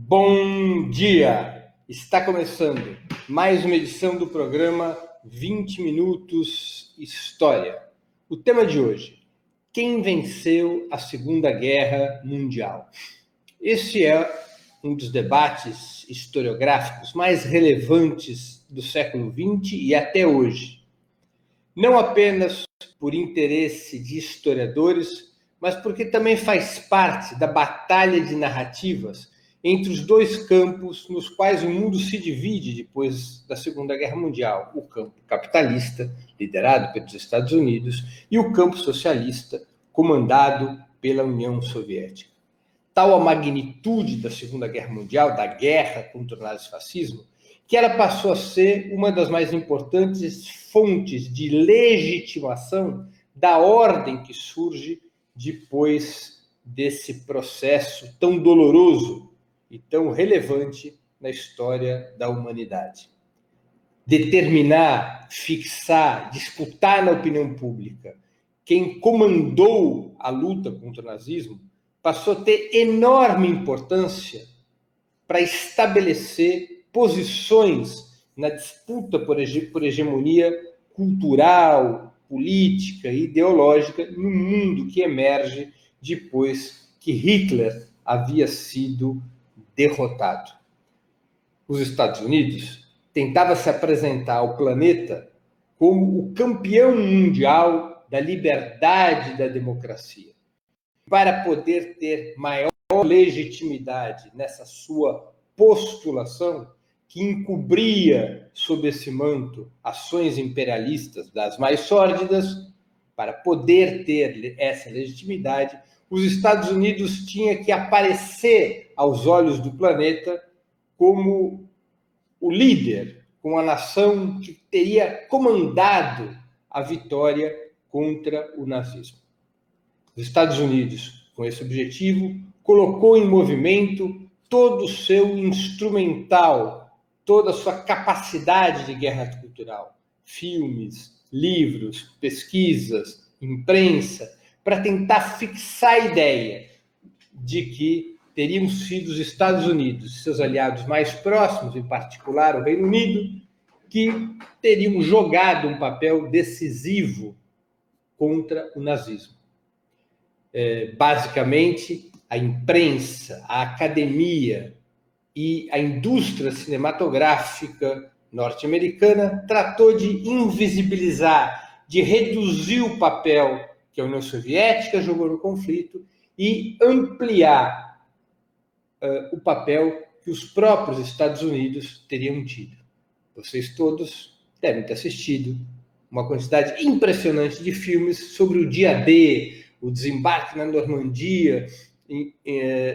Bom dia! Está começando mais uma edição do programa 20 Minutos História. O tema de hoje: quem venceu a Segunda Guerra Mundial? Esse é um dos debates historiográficos mais relevantes do século XX e até hoje. Não apenas por interesse de historiadores, mas porque também faz parte da batalha de narrativas entre os dois campos nos quais o mundo se divide depois da Segunda Guerra Mundial: o campo capitalista, liderado pelos Estados Unidos, e o campo socialista, comandado pela União Soviética. Tal a magnitude da Segunda Guerra Mundial, da guerra contra o nazifascismo, que ela passou a ser uma das mais importantes fontes de legitimação da ordem que surge depois desse processo tão doloroso e tão relevante na história da humanidade. Determinar, fixar, disputar na opinião pública quem comandou a luta contra o nazismo passou a ter enorme importância para estabelecer posições na disputa por hegemonia cultural, política e ideológica no mundo que emerge depois que Hitler havia sido derrotado. Os Estados Unidos tentavam se apresentar ao planeta como o campeão mundial da liberdade e da democracia. Para poder ter maior legitimidade nessa sua postulação, que encobria sob esse manto ações imperialistas das mais sórdidas, para poder ter essa legitimidade, os Estados Unidos tinham que aparecer aos olhos do planeta como o líder, como a nação que teria comandado a vitória contra o nazismo. Os Estados Unidos, com esse objetivo, colocou em movimento todo o seu instrumental, toda a sua capacidade de guerra cultural, filmes, livros, pesquisas, imprensa, para tentar fixar a ideia de que teriam sido os Estados Unidos e seus aliados mais próximos, em particular o Reino Unido, que teriam jogado um papel decisivo contra o nazismo. Basicamente, a imprensa, a academia e a indústria cinematográfica norte-americana tratou de invisibilizar, de reduzir o papel que a União Soviética jogou no conflito e ampliar o papel que os próprios Estados Unidos teriam tido. Vocês todos devem ter assistido uma quantidade impressionante de filmes sobre o dia D, o desembarque na Normandia em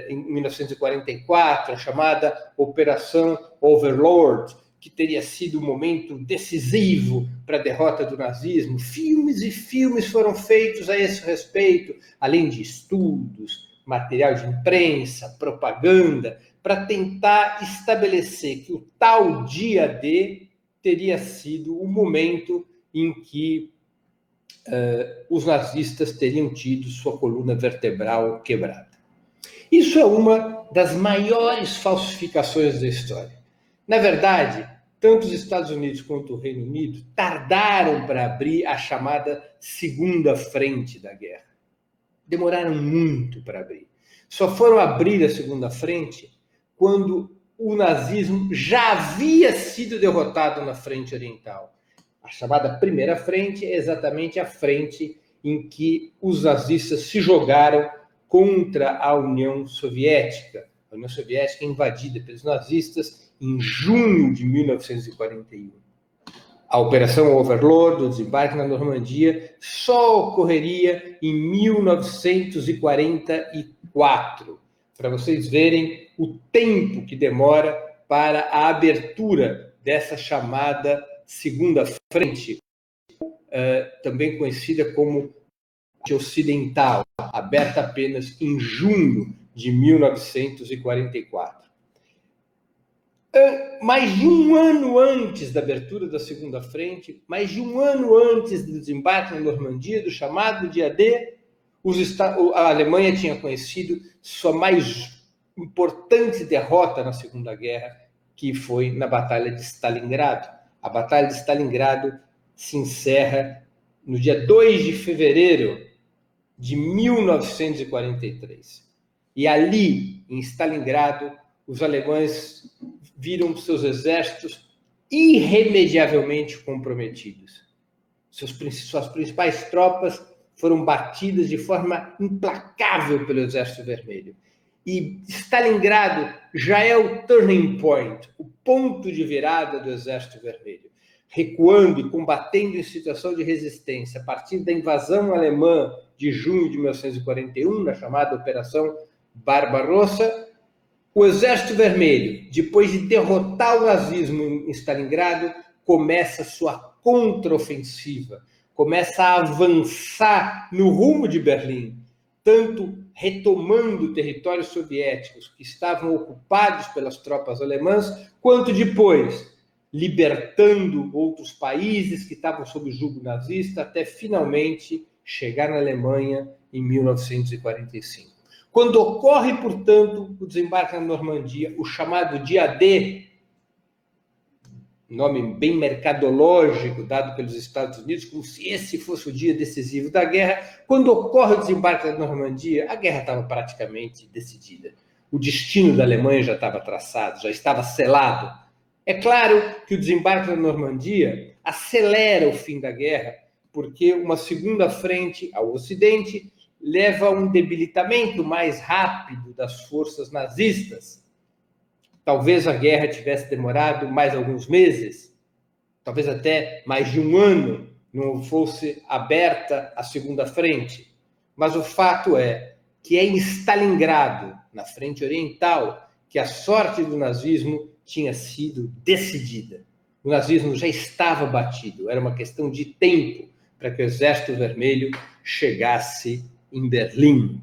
1944, a chamada Operação Overlord, que teria sido um momento decisivo para a derrota do nazismo. Filmes e filmes foram feitos a esse respeito, além de estudos, material de imprensa, propaganda, para tentar estabelecer que o tal dia D teria sido o momento em que os nazistas teriam tido sua coluna vertebral quebrada. Isso é uma das maiores falsificações da história. Na verdade, tanto os Estados Unidos quanto o Reino Unido tardaram para abrir a chamada segunda frente da guerra. Demoraram muito para abrir. Só foram abrir a segunda frente quando o nazismo já havia sido derrotado na frente oriental. A chamada primeira frente é exatamente a frente em que os nazistas se jogaram contra a União Soviética. A União Soviética invadida pelos nazistas em junho de 1941. A Operação Overlord, o desembarque na Normandia, só ocorreria em 1944, para vocês verem o tempo que demora para a abertura dessa chamada segunda frente, também conhecida como ocidental, aberta apenas em junho de 1944. Mais de um ano antes da abertura da segunda frente, mais de um ano antes do desembarque na Normandia, do chamado dia D, a Alemanha tinha conhecido sua mais importante derrota na Segunda Guerra, que foi na Batalha de Stalingrado. A Batalha de Stalingrado se encerra no dia 2 de fevereiro de 1943. E ali, em Stalingrado, os alemães viram seus exércitos irremediavelmente comprometidos. Suas principais tropas foram batidas de forma implacável pelo Exército Vermelho. E Stalingrado já é o turning point, o ponto de virada do Exército Vermelho. Recuando e combatendo em situação de resistência a partir da invasão alemã de junho de 1941, na chamada Operação Barbarossa, o Exército Vermelho, depois de derrotar o nazismo em Stalingrado, começa sua contraofensiva, começa a avançar no rumo de Berlim, tanto retomando territórios soviéticos que estavam ocupados pelas tropas alemãs, quanto depois libertando outros países que estavam sob o jugo nazista, até finalmente chegar na Alemanha em 1945. Quando ocorre, portanto, o desembarque na Normandia, o chamado Dia D, nome bem mercadológico dado pelos Estados Unidos, como se esse fosse o dia decisivo da guerra, quando ocorre o desembarque na Normandia, a guerra estava praticamente decidida. O destino da Alemanha já estava traçado, já estava selado. É claro que o desembarque na Normandia acelera o fim da guerra, porque uma segunda frente ao Ocidente leva a um debilitamento mais rápido das forças nazistas. Talvez a guerra tivesse demorado mais alguns meses, talvez até mais de um ano, não fosse aberta a segunda frente. Mas o fato é que é em Stalingrado, na frente oriental, que a sorte do nazismo tinha sido decidida. O nazismo já estava batido, era uma questão de tempo para que o Exército Vermelho chegasse em Berlim.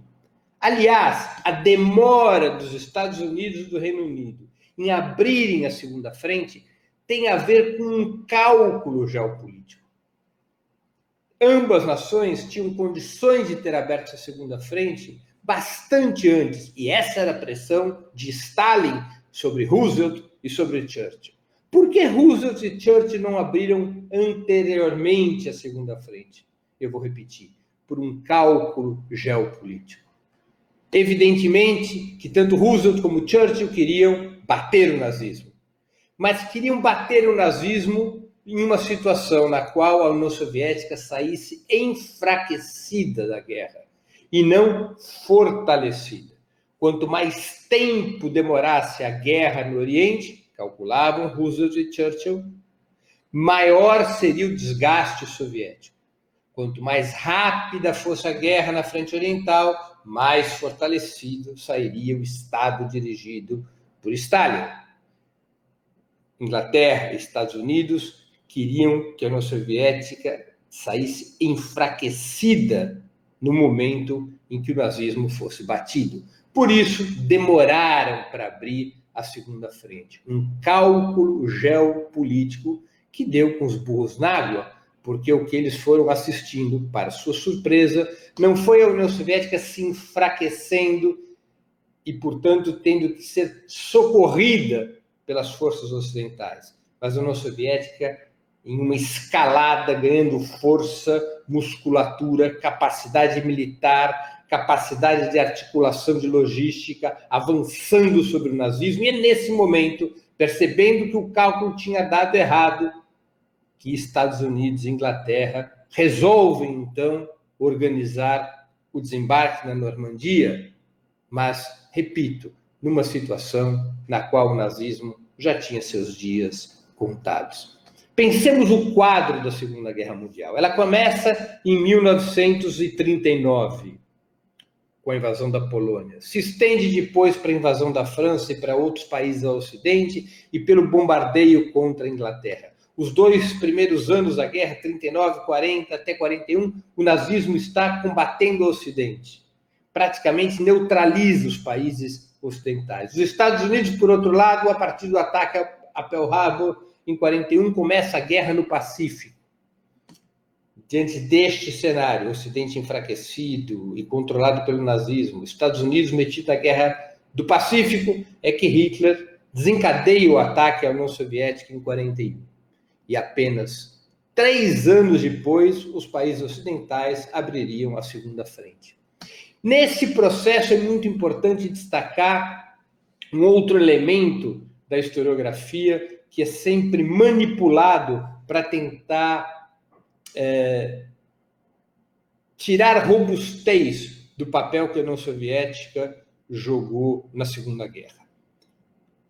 Aliás, a demora dos Estados Unidos e do Reino Unido em abrirem a segunda frente tem a ver com um cálculo geopolítico. Ambas nações tinham condições de ter aberto essa segunda frente bastante antes, e essa era a pressão de Stalin sobre Roosevelt e sobre Churchill. Por que Roosevelt e Churchill não abriram anteriormente a segunda frente? Eu vou repetir, por um cálculo geopolítico. Evidentemente que tanto Roosevelt como Churchill queriam bater o nazismo, mas queriam bater o nazismo em uma situação na qual a União Soviética saísse enfraquecida da guerra e não fortalecida. Quanto mais tempo demorasse a guerra no Oriente, calculavam Roosevelt e Churchill, maior seria o desgaste soviético. Quanto mais rápida fosse a guerra na frente oriental, mais fortalecido sairia o Estado dirigido por Stalin. Inglaterra e Estados Unidos queriam que a União Soviética saísse enfraquecida no momento em que o nazismo fosse batido. Por isso, demoraram para abrir a segunda frente. Um cálculo geopolítico que deu com os burros na água, porque o que eles foram assistindo, para sua surpresa, não foi a União Soviética se enfraquecendo e, portanto, tendo que ser socorrida pelas forças ocidentais, mas a União Soviética em uma escalada, ganhando força, musculatura, capacidade militar, capacidade de articulação de logística, avançando sobre o nazismo, e é nesse momento, percebendo que o cálculo tinha dado errado, que Estados Unidos e Inglaterra resolvem, então, organizar o desembarque na Normandia, mas, repito, numa situação na qual o nazismo já tinha seus dias contados. Pensemos o quadro da Segunda Guerra Mundial. Ela começa em 1939, com a invasão da Polônia. Se estende depois para a invasão da França e para outros países ao Ocidente e pelo bombardeio contra a Inglaterra. Os 2 primeiros anos da guerra, 39, 40 até 41, o nazismo está combatendo o Ocidente. Praticamente neutraliza os países ocidentais. Os Estados Unidos, por outro lado, a partir do ataque a Pearl Harbor, em 41, começa a guerra no Pacífico. Diante deste cenário, o Ocidente enfraquecido e controlado pelo nazismo, Estados Unidos metido na guerra do Pacífico é que Hitler desencadeia o ataque à União Soviética em 1941. E apenas 3 anos depois, os países ocidentais abririam a segunda frente. Nesse processo é muito importante destacar um outro elemento da historiografia que é sempre manipulado para tentar tirar robustez do papel que a União Soviética jogou na Segunda Guerra.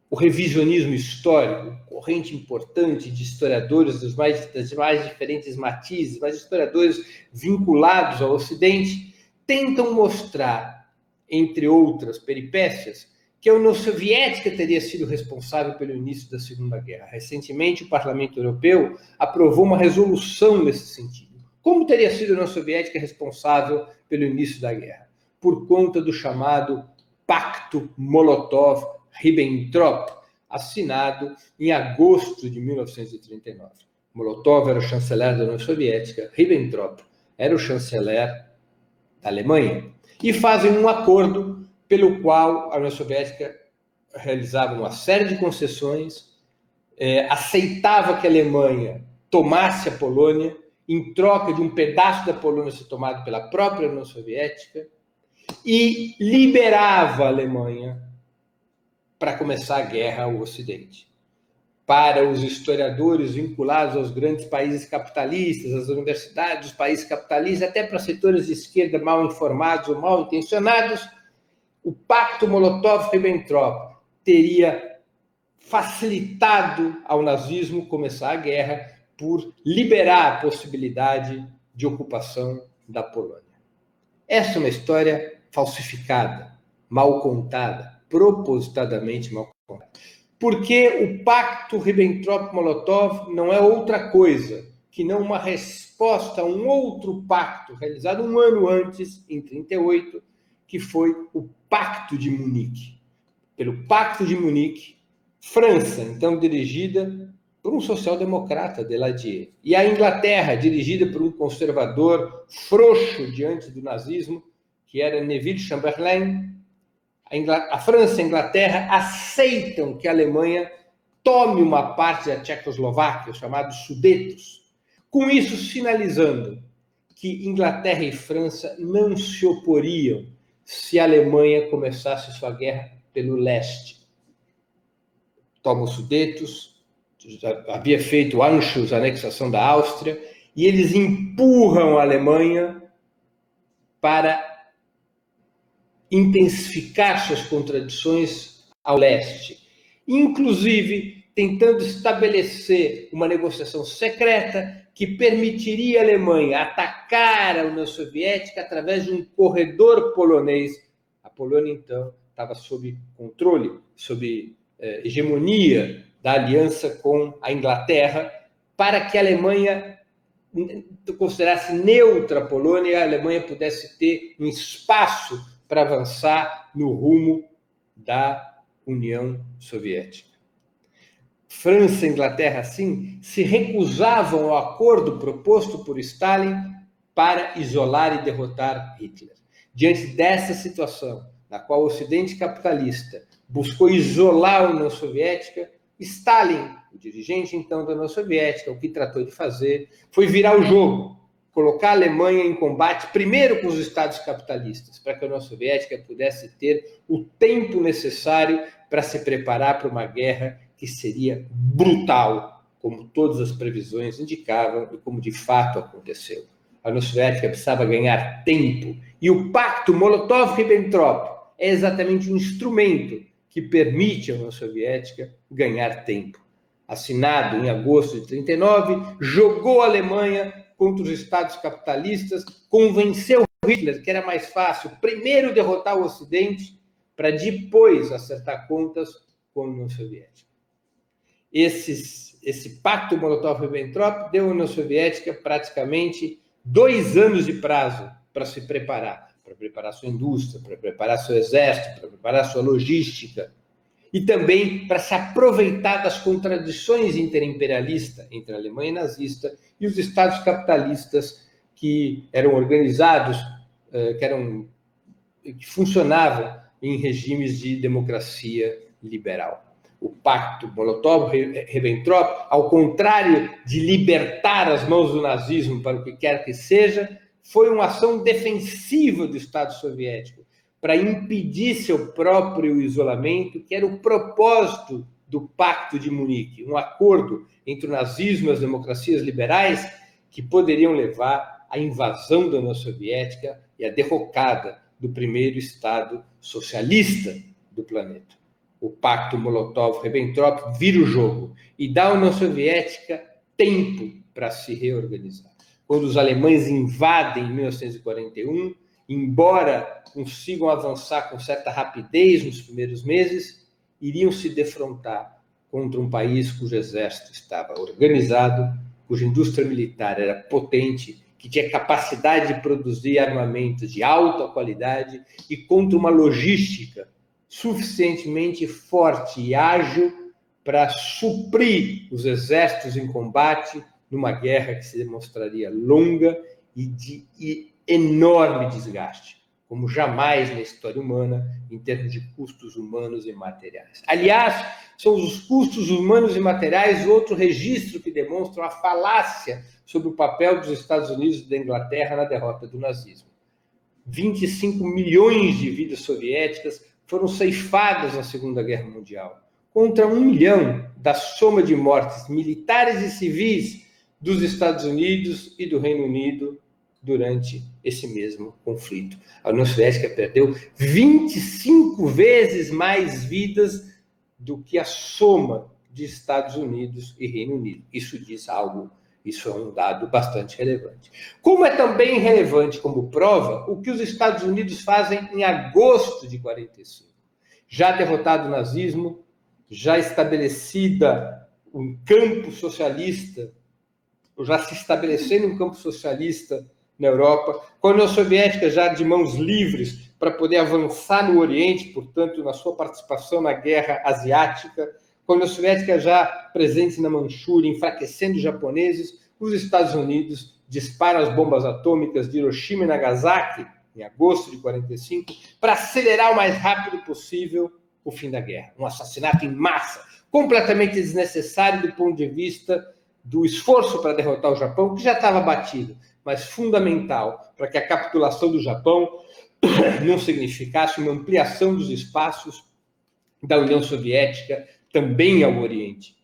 O revisionismo histórico, corrente importante de historiadores das mais diferentes matizes, mas historiadores vinculados ao Ocidente, tentam mostrar, entre outras peripécias, que a União Soviética teria sido responsável pelo início da Segunda Guerra. Recentemente, o Parlamento Europeu aprovou uma resolução nesse sentido. Como teria sido a União Soviética responsável pelo início da guerra? Por conta do chamado Pacto Molotov-Ribbentrop, assinado em agosto de 1939. Molotov era o chanceler da União Soviética, Ribbentrop era o chanceler da Alemanha, e fazem um acordo pelo qual a União Soviética realizava uma série de concessões, aceitava que a Alemanha tomasse a Polônia, em troca de um pedaço da Polônia ser tomado pela própria União Soviética, e liberava a Alemanha para começar a guerra ao Ocidente. Para os historiadores vinculados aos grandes países capitalistas, às universidades dos países capitalistas, até para setores de esquerda mal informados ou mal intencionados, o Pacto Molotov-Ribbentrop teria facilitado ao nazismo começar a guerra por liberar a possibilidade de ocupação da Polônia. Essa é uma história falsificada, mal contada, propositadamente mal contada. Porque o Pacto Ribbentrop-Molotov não é outra coisa que não uma resposta a um outro pacto realizado um ano antes, em 1938, que foi o Pacto de Munique. Pelo Pacto de Munique, França, então dirigida por um social-democrata, Daladier, e a Inglaterra, dirigida por um conservador frouxo diante do nazismo, que era Neville Chamberlain, a França e a Inglaterra aceitam que a Alemanha tome uma parte da Tchecoslováquia, os chamados Sudetos, com isso sinalizando que Inglaterra e França não se oporiam se a Alemanha começasse sua guerra pelo leste. Toma os Sudetos, já havia feito o Anschluss, a anexação da Áustria, e eles empurram a Alemanha para intensificar suas contradições ao leste, inclusive tentando estabelecer uma negociação secreta que permitiria à Alemanha atacar a União Soviética através de um corredor polonês. A Polônia, então, estava sob controle, sob hegemonia da aliança com a Inglaterra, para que a Alemanha considerasse neutra a Polônia e a Alemanha pudesse ter um espaço para avançar no rumo da União Soviética. França e Inglaterra, assim, se recusavam ao acordo proposto por Stalin para isolar e derrotar Hitler. Diante dessa situação, na qual o Ocidente capitalista buscou isolar a União Soviética, Stalin, o dirigente então da União Soviética, o que tratou de fazer foi virar o jogo, colocar a Alemanha em combate primeiro com os Estados capitalistas, para que a União Soviética pudesse ter o tempo necessário para se preparar para uma guerra que seria brutal, como todas as previsões indicavam e como de fato aconteceu. A União Soviética precisava ganhar tempo, e o Pacto Molotov-Ribbentrop é exatamente um instrumento que permite à União Soviética ganhar tempo. Assinado em agosto de 1939, jogou a Alemanha contra os Estados capitalistas, convenceu Hitler que era mais fácil primeiro derrotar o Ocidente para depois acertar contas com a União Soviética. Esse pacto Molotov-Ribbentrop deu à União Soviética praticamente 2 anos de prazo para se preparar, para preparar sua indústria, para preparar seu exército, para preparar sua logística, e também para se aproveitar das contradições interimperialistas entre a Alemanha nazista e os Estados capitalistas que eram organizados, que funcionavam em regimes de democracia liberal. O pacto Molotov-Ribbentrop, ao contrário de libertar as mãos do nazismo para o que quer que seja, foi uma ação defensiva do Estado soviético para impedir seu próprio isolamento, que era o propósito do Pacto de Munique, um acordo entre o nazismo e as democracias liberais que poderiam levar à invasão da União Soviética e à derrocada do primeiro Estado socialista do planeta. O Pacto Molotov-Ribbentrop vira o jogo e dá à União Soviética tempo para se reorganizar. Quando os alemães invadem em 1941, embora consigam avançar com certa rapidez nos primeiros meses, iriam se defrontar contra um país cujo exército estava organizado, cuja indústria militar era potente, que tinha capacidade de produzir armamentos de alta qualidade e contra uma logística suficientemente forte e ágil para suprir os exércitos em combate numa guerra que se demonstraria longa e de enorme desgaste, como jamais na história humana, em termos de custos humanos e materiais. Aliás, são os custos humanos e materiais outro registro que demonstra a falácia sobre o papel dos Estados Unidos e da Inglaterra na derrota do nazismo. 25 milhões de vidas soviéticas foram ceifadas na Segunda Guerra Mundial, contra 1 milhão da soma de mortes militares e civis dos Estados Unidos e do Reino Unido durante esse mesmo conflito. A União Soviética perdeu 25 vezes mais vidas do que a soma de Estados Unidos e Reino Unido. Isso diz algo, isso é um dado bastante relevante. Como é também relevante como prova o que os Estados Unidos fazem em agosto de 45. Já derrotado o nazismo, já estabelecida um campo socialista, ou já se estabelecendo um campo socialista na Europa, com a União Soviética já de mãos livres para poder avançar no Oriente, portanto, na sua participação na Guerra Asiática, com a União Soviética já presente na Manchúria, enfraquecendo os japoneses, os Estados Unidos disparam as bombas atômicas de Hiroshima e Nagasaki, em agosto de 45, para acelerar o mais rápido possível o fim da guerra. Um assassinato em massa, completamente desnecessário do ponto de vista do esforço para derrotar o Japão, que já estava batido, mas fundamental para que a capitulação do Japão não significasse uma ampliação dos espaços da União Soviética também ao Oriente.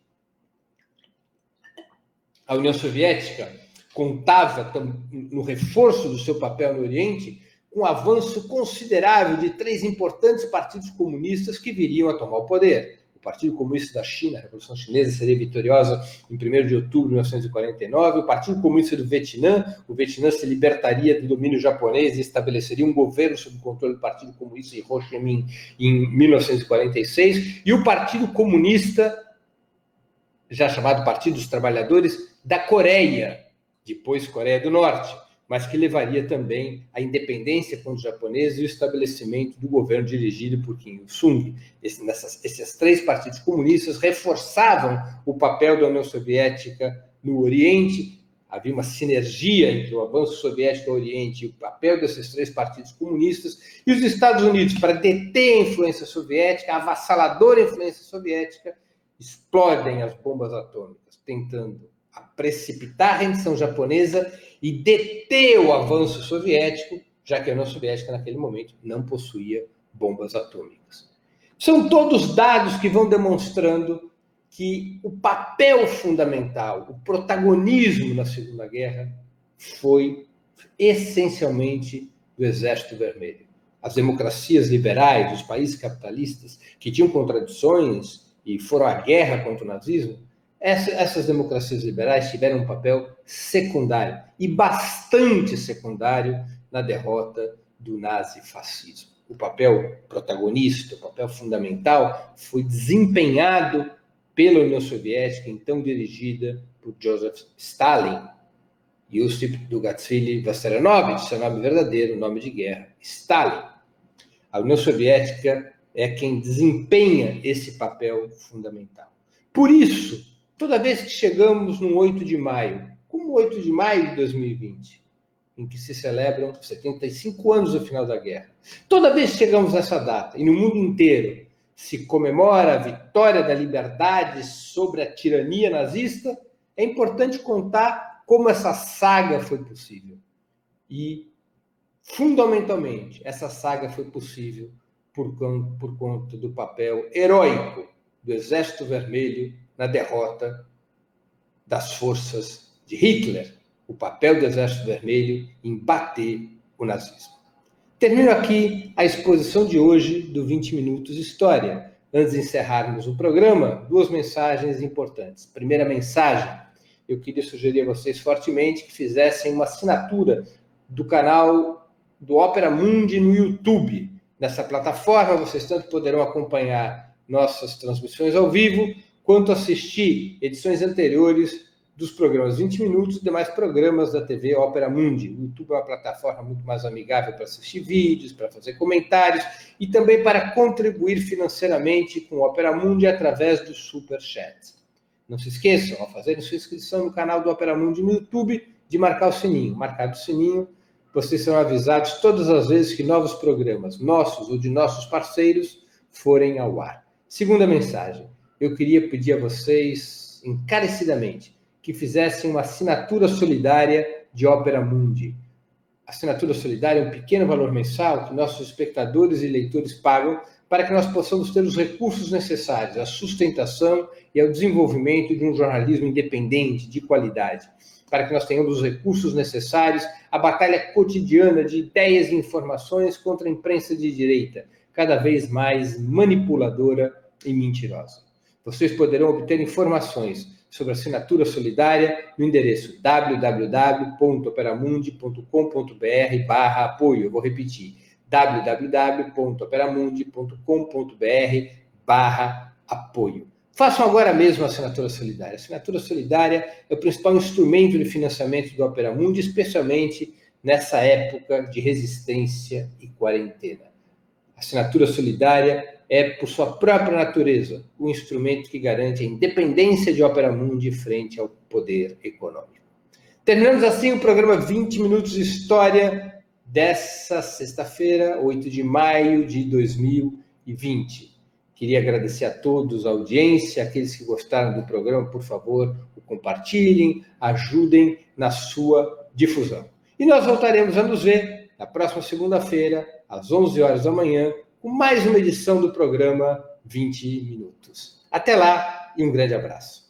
A União Soviética contava no reforço do seu papel no Oriente com um avanço considerável de 3 importantes partidos comunistas que viriam a tomar o poder. O Partido Comunista da China, a Revolução Chinesa, seria vitoriosa em 1º de outubro de 1949. O Partido Comunista do Vietnã, o Vietnã se libertaria do domínio japonês e estabeleceria um governo sob o controle do Partido Comunista de Ho Chi Minh em 1946. E o Partido Comunista, já chamado Partido dos Trabalhadores, da Coreia, depois Coreia do Norte, mas que levaria também à independência contra os japoneses e o estabelecimento do governo dirigido por Kim Il-sung. Esses 3 partidos comunistas reforçavam o papel da União Soviética no Oriente. Havia uma sinergia entre o avanço soviético no Oriente e o papel desses 3 partidos comunistas, e os Estados Unidos, para deter a influência soviética, a avassaladora influência soviética, explodem as bombas atômicas, tentando precipitar a rendição japonesa e deter o avanço soviético, já que a União Soviética, naquele momento, não possuía bombas atômicas. São todos dados que vão demonstrando que o papel fundamental, o protagonismo na Segunda Guerra foi essencialmente do Exército Vermelho. As democracias liberais, os países capitalistas, que tinham contradições e foram à guerra contra o nazismo, essas democracias liberais tiveram um papel secundário, e bastante secundário, na derrota do nazifascismo. O papel protagonista, o papel fundamental, foi desempenhado pela União Soviética, então dirigida por Joseph Stalin. Iosif Dugatsvili Vissarionovich, seu nome verdadeiro, nome de guerra, Stalin. A União Soviética é quem desempenha esse papel fundamental. Por isso, toda vez que chegamos no 8 de maio, como 8 de maio de 2020, em que se celebram 75 anos do final da guerra. Toda vez que chegamos nessa data, e no mundo inteiro se comemora a vitória da liberdade sobre a tirania nazista, é importante contar como essa saga foi possível. E, fundamentalmente, essa saga foi possível por conta do papel heróico do Exército Vermelho na derrota das forças de Hitler, o papel do Exército Vermelho em bater o nazismo. Termino aqui a exposição de hoje do 20 Minutos História. Antes de encerrarmos o programa, duas mensagens importantes. Primeira mensagem, eu queria sugerir a vocês fortemente que fizessem uma assinatura do canal do Opera Mundi no YouTube. Nessa plataforma, vocês tanto poderão acompanhar nossas transmissões ao vivo, quanto assistir edições anteriores dos programas 20 Minutos e demais programas da TV Opera Mundi. O YouTube é uma plataforma muito mais amigável para assistir vídeos, para fazer comentários e também para contribuir financeiramente com o Opera Mundi através do Super Chat. Não se esqueçam, ao fazerem sua inscrição no canal do Opera Mundi no YouTube, de marcar o sininho. Marcado o sininho, vocês serão avisados todas as vezes que novos programas, nossos ou de nossos parceiros, forem ao ar. Segunda mensagem, eu queria pedir a vocês, encarecidamente, que fizessem uma assinatura solidária de Opera Mundi. Assinatura solidária é um pequeno valor mensal que nossos espectadores e leitores pagam para que nós possamos ter os recursos necessários à sustentação e ao desenvolvimento de um jornalismo independente, de qualidade, para que nós tenhamos os recursos necessários à batalha cotidiana de ideias e informações contra a imprensa de direita, cada vez mais manipuladora e mentirosa. Vocês poderão obter informações sobre assinatura solidária no endereço www.operamundi.com.br/apoio. Eu vou repetir, www.operamundi.com.br/apoio. Façam agora mesmo a assinatura solidária. A assinatura solidária é o principal instrumento de financiamento do Opera Mundi, especialmente nessa época de resistência e quarentena. A assinatura solidária é, por sua própria natureza, o instrumento que garante a independência de Opera Mundi frente ao poder econômico. Terminamos assim o programa 20 Minutos de História dessa sexta-feira, 8 de maio de 2020. Queria agradecer a todos a audiência, aqueles que gostaram do programa, por favor, o compartilhem, ajudem na sua difusão. E nós voltaremos a nos ver na próxima segunda-feira, às 11 horas da manhã, com mais uma edição do programa 20 Minutos. Até lá e um grande abraço.